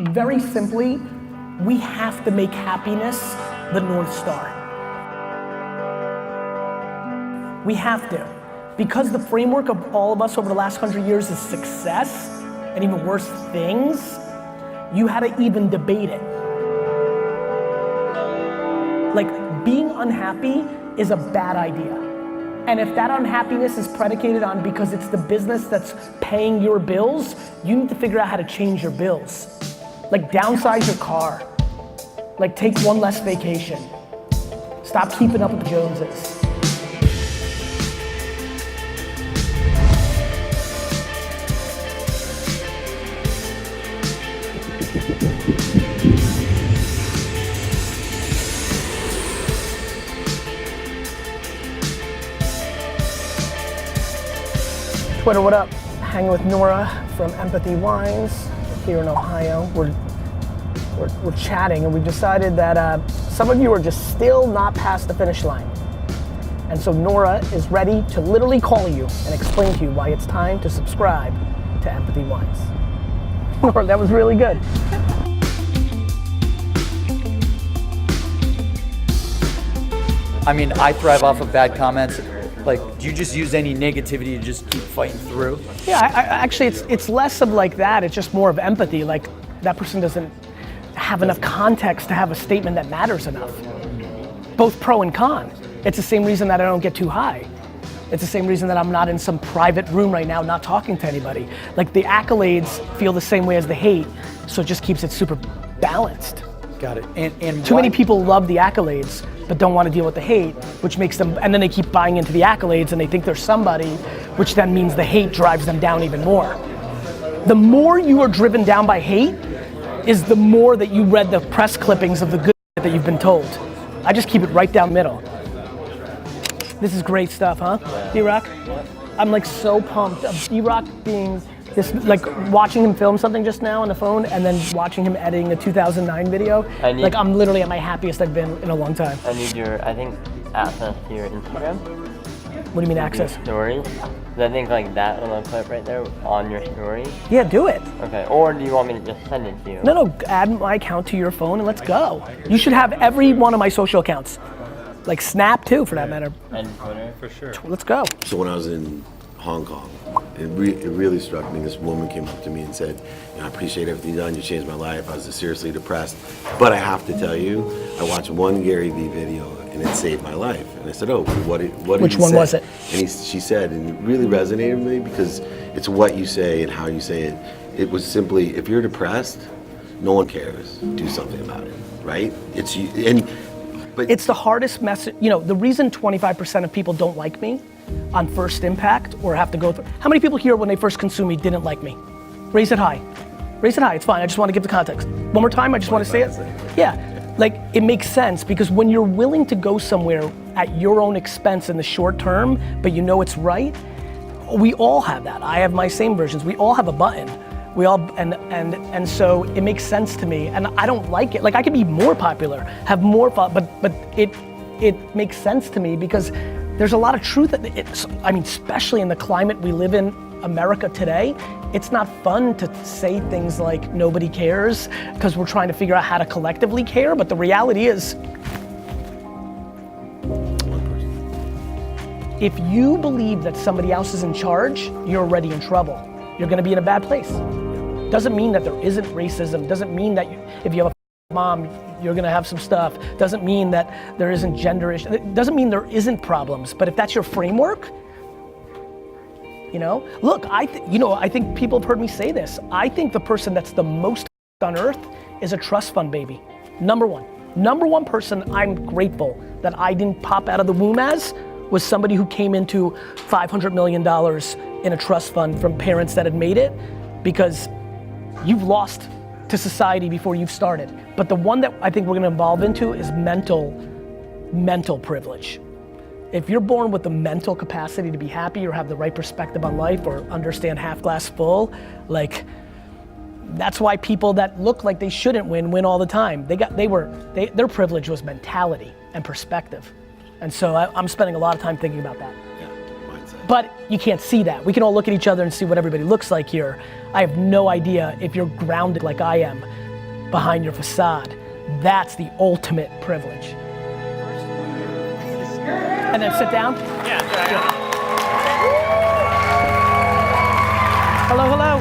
Very simply, we have to make happiness the North Star. We have to. Because the framework of all of us over the last 100 years is success, and even worse, things, you had to even debate it. Like, being unhappy is a bad idea. And if that unhappiness is predicated on because it's the business that's paying your bills, you need to figure out how to change your bills. Like, downsize your car. Like, take one less vacation. Stop keeping up with the Joneses. Twitter, what up? Hanging with Nora from Empathy Wines here in Ohio. We're chatting and we decided that some of you are just still not past the finish line. And so Nora is ready to literally call you and explain to you why it's time to subscribe to Empathy Wines. Nora, that was really good. I mean, I thrive off of bad comments. Like, do you just use any negativity to just keep fighting through? Yeah, actually, it's less of like that. It's just more of empathy. Like, that person doesn't have enough context to have a statement that matters enough. Both pro and con. It's the same reason that I don't get too high. It's the same reason that I'm not in some private room right now, not talking to anybody. Like, the accolades feel the same way as the hate, so it just keeps it super balanced. Got it. And too many people love the accolades, but don't want to deal with the hate, which makes them, and then they keep buying into the accolades and they think they're somebody, which then means the hate drives them down even more. The more you are driven down by hate is the more that you read the press clippings of the good that you've been told. I just keep it right down middle. This is great stuff, huh? D-Rock? I'm like so pumped of D-Rock being this, like watching him film something just now on the phone and then watching him editing a 2009 video. Like, I'm literally at my happiest I've been in a long time. I need your, I think, access to your Instagram. What do you mean access? Your stories. I think like that little clip right there on your story. Yeah, do it. Okay, or do you want me to just send it to you? No, add my account to your phone and let's go. You should have every one of my social accounts. Like Snap too, for that matter. And Twitter. For sure. Let's go. So when I was in Hong Kong, it really struck me. This woman came up to me and said, I appreciate everything you've done, you changed my life, I was seriously depressed. But I have to tell you, I watched one GaryVee video and it saved my life. And I said, oh, what did Which one was it? And she said, and it really resonated with me because it's what you say and how you say it. It was simply, if you're depressed, no one cares, do something about it, right? It's you, but it's the hardest message. You know, the reason 25% of people don't like me on first impact or have to go through, how many people here when they first consumed me didn't like me? Raise it high. Raise it high, it's fine, I just want to give the context. One more time, I just want to say it. Yeah, like it makes sense because when you're willing to go somewhere at your own expense in the short term, but you know it's right, we all have that. I have my same versions, we all have a button. We all, and so it makes sense to me, and I don't like it. Like, I could be more popular, have more fun, but it makes sense to me because there's a lot of truth. I mean, especially in the climate we live in, America today, it's not fun to say things like nobody cares because we're trying to figure out how to collectively care, but the reality is, if you believe that somebody else is in charge, you're already in trouble. You're gonna be in a bad place. Doesn't mean that there isn't racism, doesn't mean that if you have a mom, you're gonna have some stuff, doesn't mean that there isn't gender issues, doesn't mean there isn't problems, but if that's your framework, you know? Look, I think people have heard me say this. I think the person that's the most on earth is a trust fund baby. Number one person I'm grateful that I didn't pop out of the womb as was somebody who came into $500 million in a trust fund from parents that had made it, because you've lost to society before you've started. But the one that I think we're gonna evolve into is mental privilege. If you're born with the mental capacity to be happy or have the right perspective on life or understand half glass full, like, that's why people that look like they shouldn't win all the time. Their privilege was mentality and perspective. And so I'm spending a lot of time thinking about that. yeah, mindset. But you can't see that. We can all look at each other and see what everybody looks like here. I have no idea if you're grounded like I am, behind your facade. That's the ultimate privilege. And then sit down. Yeah. Hello, hello.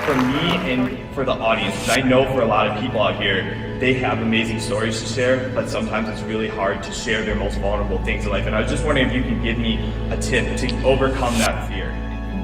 For me and for the audience, 'cause I know for a lot of people out here, they have amazing stories to share, but sometimes it's really hard to share their most vulnerable things in life. And I was just wondering if you can give me a tip to overcome that fear.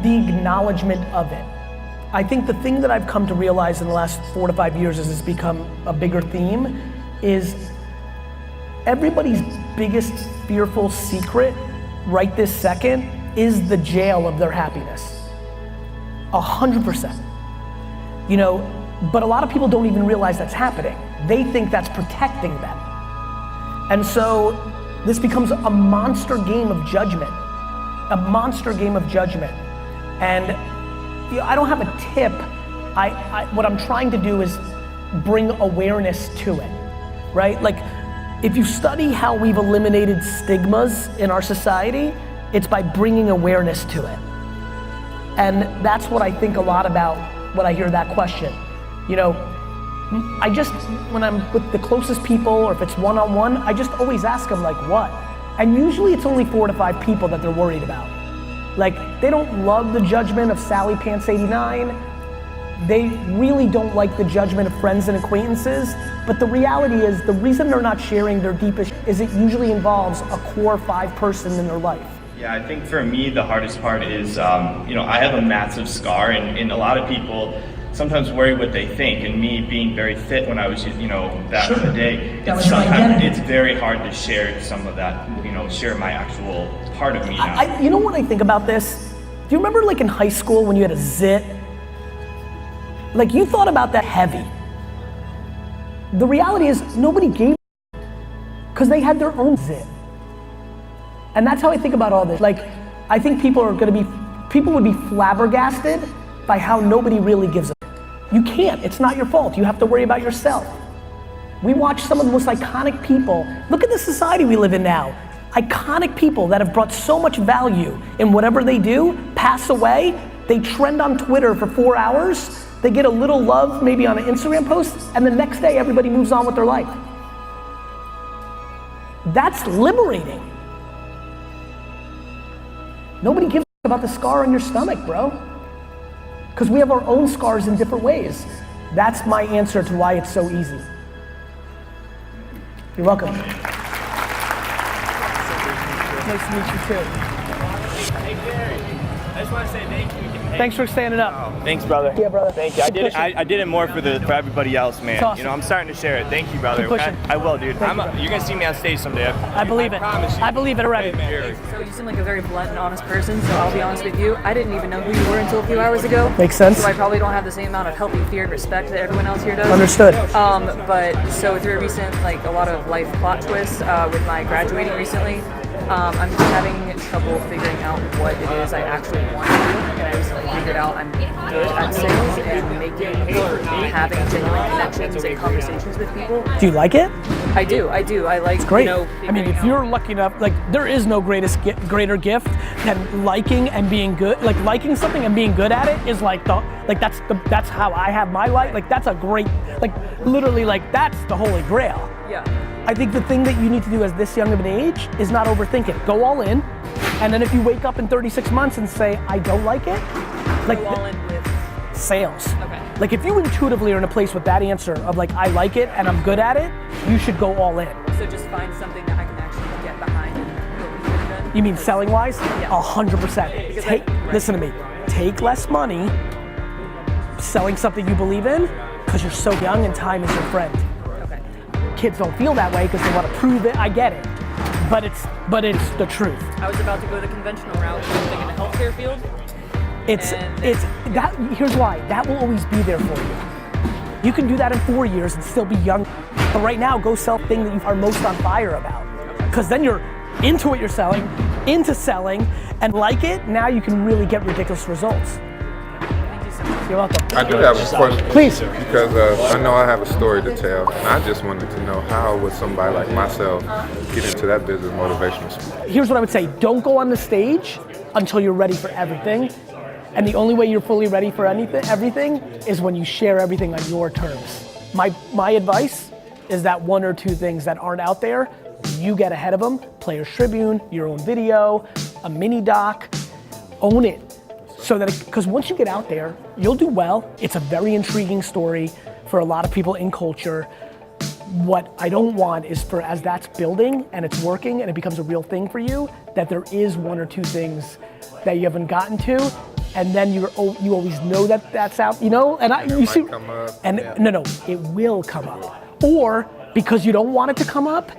The acknowledgement of it. I think the thing that I've come to realize in the last 4 to 5 years as it's become a bigger theme is everybody's biggest fearful secret right this second is the jail of their happiness. 100%. You know, but a lot of people don't even realize that's happening. They think that's protecting them. And so this becomes a monster game of judgment. A monster game of judgment. And you know, I don't have a tip. What I'm trying to do is bring awareness to it, right? Like, if you study how we've eliminated stigmas in our society, it's by bringing awareness to it. And that's what I think a lot about when I hear that question. You know, I just, when I'm with the closest people or if it's one-on-one, I just always ask them like, what? And usually it's only 4 to 5 people that they're worried about. Like, they don't love the judgment of Sally Pants 89. They really don't like the judgment of friends and acquaintances. But the reality is, the reason they're not sharing their deepest is it usually involves a core 5 person in their life. Yeah, I think for me, the hardest part is, you know, I have a massive scar, and a lot of people sometimes worry what they think. And me being very fit when I was, you know, back in the day, sometimes it's very hard to share some of that, you know, share my actual part of me now. You know what I think about this? Do you remember like in high school when you had a zit? Like, you thought about that heavy. The reality is nobody gave because they had their own zit. And that's how I think about all this. Like, I think people would be flabbergasted by how nobody really gives a. You can't, it's not your fault. You have to worry about yourself. We watch some of the most iconic people. Look at the society we live in now. Iconic people that have brought so much value in whatever they do, pass away, they trend on Twitter for 4 hours, they get a little love maybe on an Instagram post, and the next day everybody moves on with their life. That's liberating. Nobody gives a about the scar on your stomach, bro. Because we have our own scars in different ways. That's my answer to why it's so easy. You're welcome. Nice to meet you too. Hey Gary, I just want to say thank you. Thanks for standing up. Thanks, brother. Yeah, brother. Thank you. I did it more for everybody else, man. Awesome. You know, I'm starting to share it. Thank you, brother. Keep pushing. I will, dude. Thank you, brother. You're gonna see me on stage someday. I believe it. Promise you. I believe it already. So you seem like a very blunt and honest person, so I'll be honest with you. I didn't even know who you were until a few hours ago. Makes sense. So I probably don't have the same amount of healthy fear and respect that everyone else here does. Understood. But so through a recent, like a lot of life plot twists with my graduating recently, I'm just having trouble figuring out what it is I actually want to do. And I recently figured out I'm good at sales and having genuine connections and conversations with people. Do you like it? I do. I like, Great. you know, I mean, if you're lucky enough, like, there is no greater gift than liking and being good. Like, liking something and being good at it is like that's how I have my life. Like, that's a great, like, literally, like, that's the holy grail. Yeah. I think the thing that you need to do as this young of an age is not overthink it. Go all in, and then if you wake up in 36 months and say, I don't like it, like, Go all in with sales. Okay. Like, if you intuitively are in a place with that answer of like, I like it and I'm good at it, you should go all in. So just find something that I can actually get behind and believe in. You mean selling wise? Yeah. 100%. Listen to me, take less money selling something you believe in because you're so young and time is your friend. Okay. Kids don't feel that way because they want to prove it, I get it. But it's the truth. I was about to go the conventional route, something in the healthcare field. Here's why, that will always be there for you. You can do that in 4 years and still be young. But right now, go sell the thing that you are most on fire about. Because then you're into what you're selling, into selling, and like it, now you can really get ridiculous results. Thank you so much. You're welcome. I do have a question. Please. Because I know I have a story to tell, and I just wanted to know how would somebody like myself get into that business motivational speaking? Here's what I would say, don't go on the stage until you're ready for everything. And the only way you're fully ready for everything is when you share everything on your terms. My advice is that 1 or 2 things that aren't out there, you get ahead of them. Players Tribune, your own video, a mini doc, own it. So that, because once you get out there, you'll do well. It's a very intriguing story for a lot of people in culture. What I don't want is for, as that's building and it's working and it becomes a real thing for you, that there is 1 or 2 things that you haven't gotten to, and then you always know that that's out, you know? And you see, come up. and no, it will come up. Or because you don't want it to come up,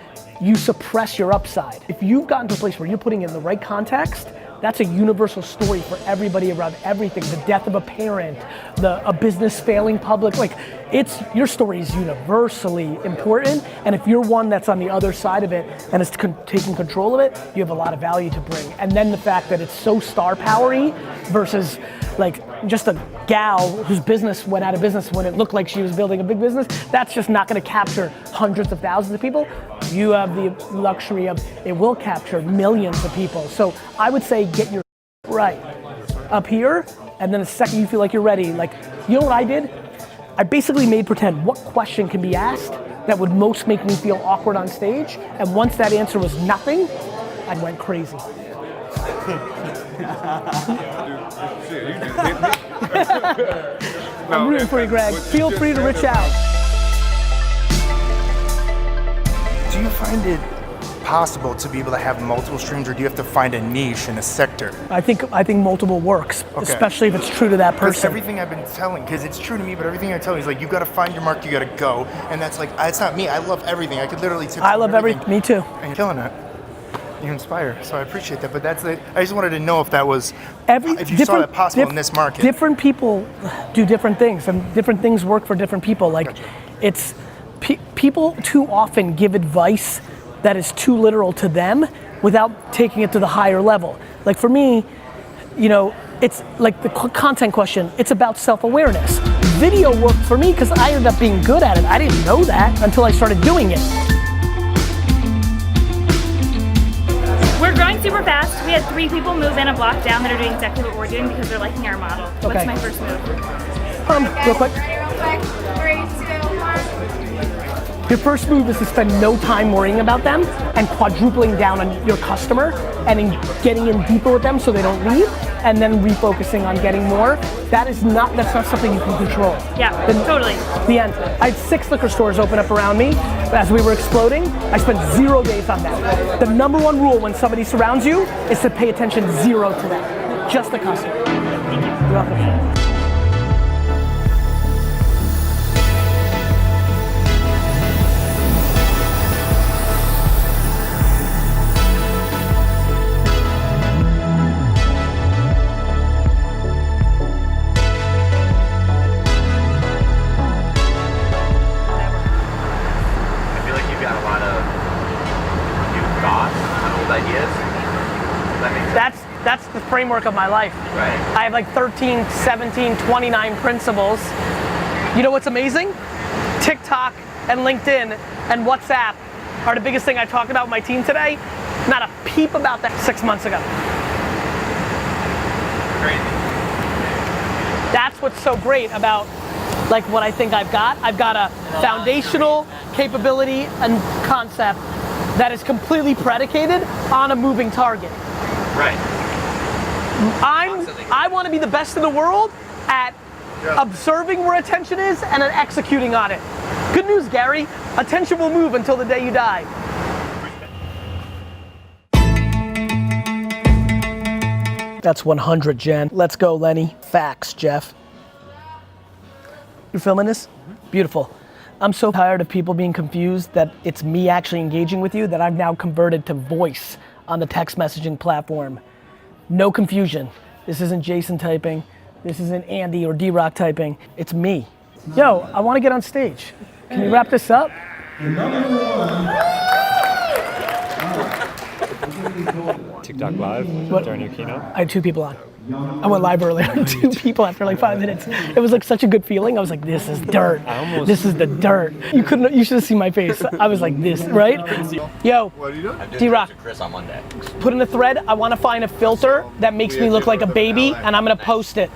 you suppress your upside. If you've gotten to a place where you're putting in the right context, that's a universal story for everybody around everything. The death of a parent, a business failing public, like your story is universally important. And if you're one that's on the other side of it and is taking control of it, you have a lot of value to bring. And then the fact that it's so star powery versus like just a gal whose business went out of business when it looked like she was building a big business, that's just not gonna capture hundreds of thousands of people. You have the luxury of, it will capture millions of people. So I would say get your right up here, and then the second you feel like you're ready, like, you know what I did? I basically made pretend what question can be asked that would most make me feel awkward on stage, and once that answer was nothing, I went crazy. I'm rooting for you, Greg. Feel free to reach out. Do you find it possible to be able to have multiple streams, or do you have to find a niche in a sector? I think multiple works, Okay. especially if it's true to that Because person. everything I've been telling, because it's true to me, but everything I tell you is like, you got to find your mark, you got to go, and that's like, it's not me. I love everything. I could literally tip. I love everything. Me too. And you're killing it. You inspire, so I appreciate that. But that's I just wanted to know if that was, if you saw that possible in this market. Different people do different things, and different things work for different people. Like, Gotcha. it's people too often give advice that is too literal to them without taking it to the higher level. Like for me, you know, it's like the content question. It's about self-awareness. Video worked for me because I ended up being good at it. I didn't know that until I started doing it. We're growing super fast. We had 3 people move in a block down that are doing exactly what we're doing because they're liking our model. Okay. What's my first move? Real quick. Ready, real quick. 3, 2, 1. Your first move is to spend no time worrying about them and quadrupling down on your customer and getting in deeper with them so they don't leave, and then refocusing on getting more. That's not something you can control. Yeah, totally. The end. I had 6 liquor stores open up around me as we were exploding. I spent 0 days on that. The number 1 rule when somebody surrounds you is to pay attention 0 to them. Just the customer. Thank you. You're welcome. That's the framework of my life. Right. I have like 13, 17, 29 principles. You know what's amazing? TikTok and LinkedIn and WhatsApp are the biggest thing I talked about with my team today. Not a peep about that 6 months ago. Crazy. That's what's so great about like what I think I've got. I've got a foundational capability and concept that is completely predicated on a moving target. Right. I want to be the best in the world at observing where attention is and at executing on it. Good news, Gary. Attention will move until the day you die. That's 100, Jen. Let's go, Lenny. Facts, Jeff. You're filming this? Beautiful. I'm so tired of people being confused that it's me actually engaging with you that I've now converted to voice on the text messaging platform. No confusion. This isn't Jason typing. This isn't Andy or D-Rock typing. It's me. Yo, I want to get on stage. Can you wrap this up? TikTok Live during your keynote? I had 2 people on. I went live earlier, 2 people after like 5 minutes. It was like such a good feeling. I was like, this is dirt. This is the dirt. You should have seen my face. I was like this, right? Yo, What are you doing? D-Rock, Chris on Monday. put in a thread. I want to find a filter that makes me look like a baby, and I'm gonna post it.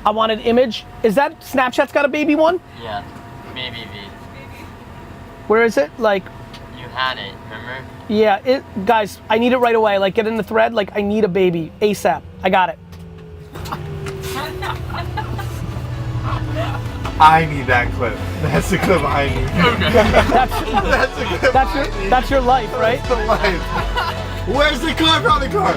I want an image. Is that Snapchat's got a baby one? Yeah, maybe V. Where is it? Like, You had it, remember? yeah, guys, I need it right away. Like, get in the thread. Like, I need a baby ASAP. I got it. I need that clip. That's the clip I need. That's your life, right? That's the life. Where's the clip on the car?